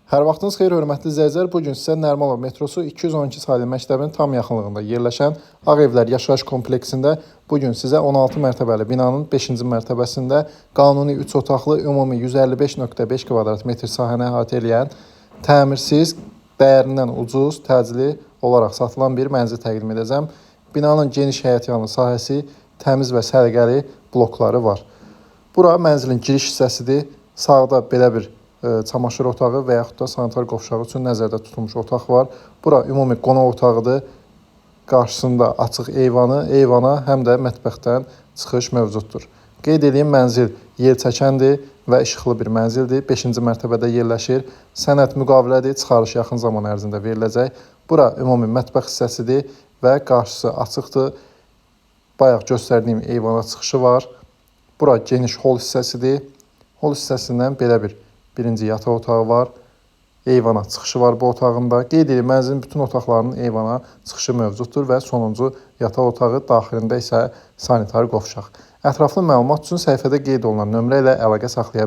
Hər vaxtınız xeyir, hörmətli izləyicilər. Bu gün sizə Nərimanov metrosu 212 saylı məktəbin tam yaxınlığında yerləşən Ağ Evlər yaşayış kompleksində bu gün sizə 16 mərtəbəli binanın 5-ci mərtəbəsində qanuni 3 otaqlı, ümumi 155.5 kvadrat metr sahəni əhatə edən, təmirsiz, dəyərindən ucuz, təcili olaraq satılan bir mənzil təqdim edəcəm. Binanın geniş həyətyanı sahəsi, təmiz və səliqəli blokları var. Bura mənzilin giriş hissəsidir. Sağda belə bir çamaşır otağı və yaxud da sanitar qovşağı üçün nəzərdə tutulmuş otaq var. Bura ümumi qonaq otağıdır. Qarşısında açıq eyvana həm də mətbəxdən çıxış mövcuddur. Qeyd edeyim, mənzil yer çəkəndir və işıqlı bir mənzildir. 5-ci mərtəbədə yerləşir. Sənəd müqavilədir, çıxarış yaxın zaman ərzində veriləcək. Bura ümumi mətbəx hissəsidir və qarşısı açıqdır. Bayaq göstərdiyim eyvana çıxışı var. Bura geniş hol hissəsidir. Hol hissəsindən belə birinci yataq otağı var. Eyvana çıxışı var bu otağında. Qeyd edeyim, mənzilin bütün otaqlarının eyvana çıxışı mövcuddur və sonuncu yataq otağı daxilində isə sanitar qovşaq. Ətraflı məlumat üçün səhifədə qeyd olunan nömrə ilə əlaqə saxlaya bilərsiniz.